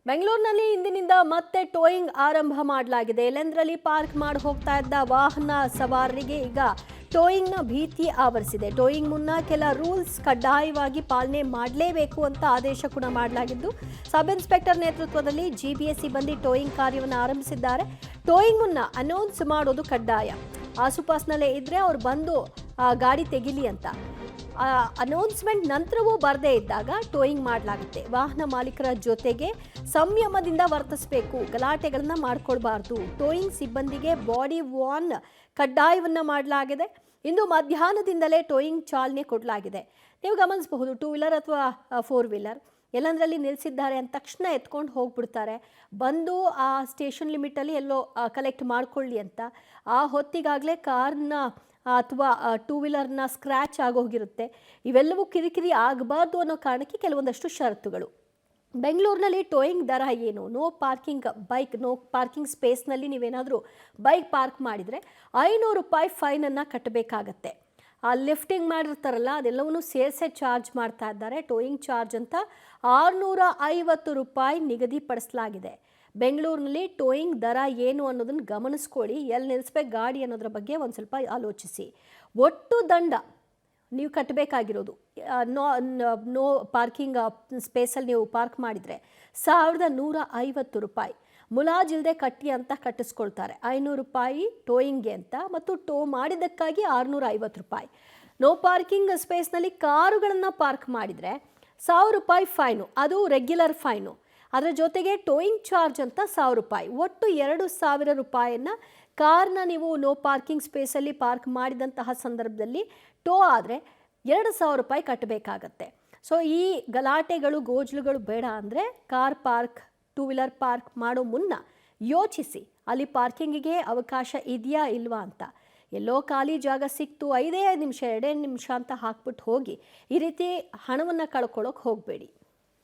ಬೆಂಗಳೂರಿನಲ್ಲಿ ಇಂದಿನಿಂದ ಮತ್ತೆ ಟೋಯಿಂಗ್ ಆರಂಭ ಮಾಡಲಾಗಿದೆ. ಎಲ್ಲೆಂದರಲ್ಲಿ ಪಾರ್ಕ್ ಮಾಡಿ ಹೋಗ್ತಾ ಇದ್ದ ವಾಹನ ಸವಾರರಿಗೆ ಈಗ ಟೋಯಿಂಗ್ನ ಭೀತಿ ಆವರಿಸಿದೆ. ಟೋಯಿಂಗ್ ಮುನ್ನ ಕೆಲ ರೂಲ್ಸ್ ಕಡ್ಡಾಯವಾಗಿ ಪಾಲನೆ ಮಾಡಲೇಬೇಕು ಅಂತ ಆದೇಶ ಕೂಡ ಮಾಡಲಾಗಿದ್ದು, ಸಬ್ ಇನ್ಸ್ಪೆಕ್ಟರ್ ನೇತೃತ್ವದಲ್ಲಿ ಜಿಬಿಎ ಸಿಬ್ಬಂದಿ ಟೋಯಿಂಗ್ ಕಾರ್ಯವನ್ನು ಆರಂಭಿಸಿದ್ದಾರೆ. ಟೋಯಿಂಗ್ ಮುನ್ನ ಅನೌನ್ಸ್ ಮಾಡೋದು ಕಡ್ಡಾಯ. ಆಸುಪಾಸ್ನಲ್ಲೇ ಇದ್ರೆ ಅವ್ರು ಬಂದು ಗಾಡಿ ತೆಗಿಲಿ ಅಂತ. ಅನೌನ್ಸ್ಮೆಂಟ್ ನಂತರವೂ ಬರದೇ ಇದ್ದಾಗ ಟೋಯಿಂಗ್ ಮಾಡಲಾಗುತ್ತೆ. ವಾಹನ ಮಾಲೀಕರ ಜೊತೆಗೆ ಸಂಯಮದಿಂದ ವರ್ತಿಸಬೇಕು, ಗಲಾಟೆಗಳನ್ನ ಮಾಡ್ಕೊಳ್ಬಾರ್ದು. ಟೋಯಿಂಗ್ ಸಿಬ್ಬಂದಿಗೆ ಬಾಡಿ ವಾರ್ನ್ ಕಡ್ಡಾಯವನ್ನು ಮಾಡಲಾಗಿದೆ. ಇಂದು ಮಧ್ಯಾಹ್ನದಿಂದಲೇ ಟೋಯಿಂಗ್ ಚಾಲನೆ ಕೊಡಲಾಗಿದೆ. ನೀವು ಗಮನಿಸಬಹುದು, 2 ವೀಲರ್ ಅಥವಾ 4 ವೀಲರ್ ಎಲ್ಲಂದ್ರಲ್ಲಿ ನಿಲ್ಲಿಸಿದ್ದಾರೆ ಅಂದ ತಕ್ಷಣ ಎತ್ಕೊಂಡು ಹೋಗ್ಬಿಡ್ತಾರೆ. ಬಂದು ಆ ಸ್ಟೇಷನ್ ಲಿಮಿಟಲ್ಲಿ ಎಲ್ಲೋ ಕಲೆಕ್ಟ್ ಮಾಡ್ಕೊಳ್ಳಿ ಅಂತ. ಆ ಹೊತ್ತಿಗಾಗಲೇ ಕಾರ್ನ ಅಥವಾ 2 ವೀಲರ್ನ ಸ್ಕ್ರ್ಯಾಚ್ ಆಗೋಗಿರುತ್ತೆ. ಇವೆಲ್ಲವೂ ಕಿರಿಕಿರಿ ಆಗಬಾರ್ದು ಅನ್ನೋ ಕಾರಣಕ್ಕೆ ಕೆಲವೊಂದಷ್ಟು ಷರತ್ತುಗಳು. ಬೆಂಗಳೂರಿನಲ್ಲಿ ಟೋಯಿಂಗ್ ದರ ಏನು? No parking bike, no parking ಸ್ಪೇಸ್ನಲ್ಲಿ ನೀವೇನಾದರೂ ಬೈಕ್ ಪಾರ್ಕ್ ಮಾಡಿದರೆ 500 ರೂಪಾಯಿ ಫೈನನ್ನು ಕಟ್ಟಬೇಕಾಗತ್ತೆ. ಆ ಲಿಫ್ಟಿಂಗ್ ಮಾಡಿರ್ತಾರಲ್ಲ, ಅದೆಲ್ಲವನ್ನೂ ಸೇರಿಸೇ ಚಾರ್ಜ್ ಮಾಡ್ತಾ ಇದ್ದಾರೆ. ಟೋಯಿಂಗ್ ಚಾರ್ಜ್ ಅಂತ 650 ರೂಪಾಯಿ ನಿಗದಿಪಡಿಸಲಾಗಿದೆ. ಬೆಂಗಳೂರಿನಲ್ಲಿ ಟೋಯಿಂಗ್ ದರ ಏನು ಅನ್ನೋದನ್ನು ಗಮನಿಸ್ಕೊಳ್ಳಿ. ಎಲ್ಲಿ ನಿಲ್ಲಿಸ್ಬೇಕು ಗಾಡಿ ಅನ್ನೋದ್ರ ಬಗ್ಗೆ ಒಂದು ಸ್ವಲ್ಪ ಆಲೋಚಿಸಿ. ಒಟ್ಟು ದಂಡ ನೀವು ಕಟ್ಟಬೇಕಾಗಿರೋದು, ನೋ ಪಾರ್ಕಿಂಗ್ ಸ್ಪೇಸಲ್ಲಿ ನೀವು ಪಾರ್ಕ್ ಮಾಡಿದರೆ 1150 ರೂಪಾಯಿ. ಮುಲಾಜಿಲ್ಲದೆ ಕಟ್ಟಿ ಅಂತ ಕಟ್ಟಿಸ್ಕೊಳ್ತಾರೆ. 500 ರೂಪಾಯಿ ಟೋಯಿಂಗ್ಗೆ ಅಂತ, ಮತ್ತು ಟೋ ಮಾಡಿದ್ದಕ್ಕಾಗಿ 650 ರೂಪಾಯಿ. ನೋ ಪಾರ್ಕಿಂಗ್ ಸ್ಪೇಸ್ನಲ್ಲಿ ಕಾರುಗಳನ್ನು ಪಾರ್ಕ್ ಮಾಡಿದರೆ 1000 ರೂಪಾಯಿ ಫೈನು, ಅದು ರೆಗ್ಯುಲರ್ ಫೈನು. ಅದರ ಜೊತೆಗೆ ಟೋಯಿಂಗ್ ಚಾರ್ಜ್ ಅಂತ 1000 ರೂಪಾಯಿ. ಒಟ್ಟು 2000 ರೂಪಾಯಿಯನ್ನು ಕಾರ್ನ ನೀವು ನೋ ಪಾರ್ಕಿಂಗ್ ಸ್ಪೇಸಲ್ಲಿ ಪಾರ್ಕ್ ಮಾಡಿದಂತಹ ಸಂದರ್ಭದಲ್ಲಿ ಟೋ ಆದರೆ 2000 ರೂಪಾಯಿ ಕಟ್ಟಬೇಕಾಗತ್ತೆ. ಸೊ ಈ ಗಲಾಟೆಗಳು, ಗೋಜಲುಗಳು ಬೇಡ ಅಂದರೆ ಕಾರ್ ಪಾರ್ಕ್, 2 ವೀಲರ್ ಪಾರ್ಕ್ ಮಾಡೋ ಮುನ್ನ ಯೋಚಿಸಿ, ಅಲ್ಲಿ ಪಾರ್ಕಿಂಗಿಗೆ ಅವಕಾಶ ಇದೆಯಾ ಇಲ್ವಾ ಅಂತ. ಎಲ್ಲೋ ಖಾಲಿ ಜಾಗ ಸಿಕ್ತು, 5 ನಿಮಿಷ 2 ನಿಮಿಷ ಅಂತ ಹಾಕ್ಬಿಟ್ಟು ಹೋಗಿ ಈ ರೀತಿ ಹಣವನ್ನು ಕಳ್ಕೊಳ್ಳೋಕೆ ಹೋಗಬೇಡಿ.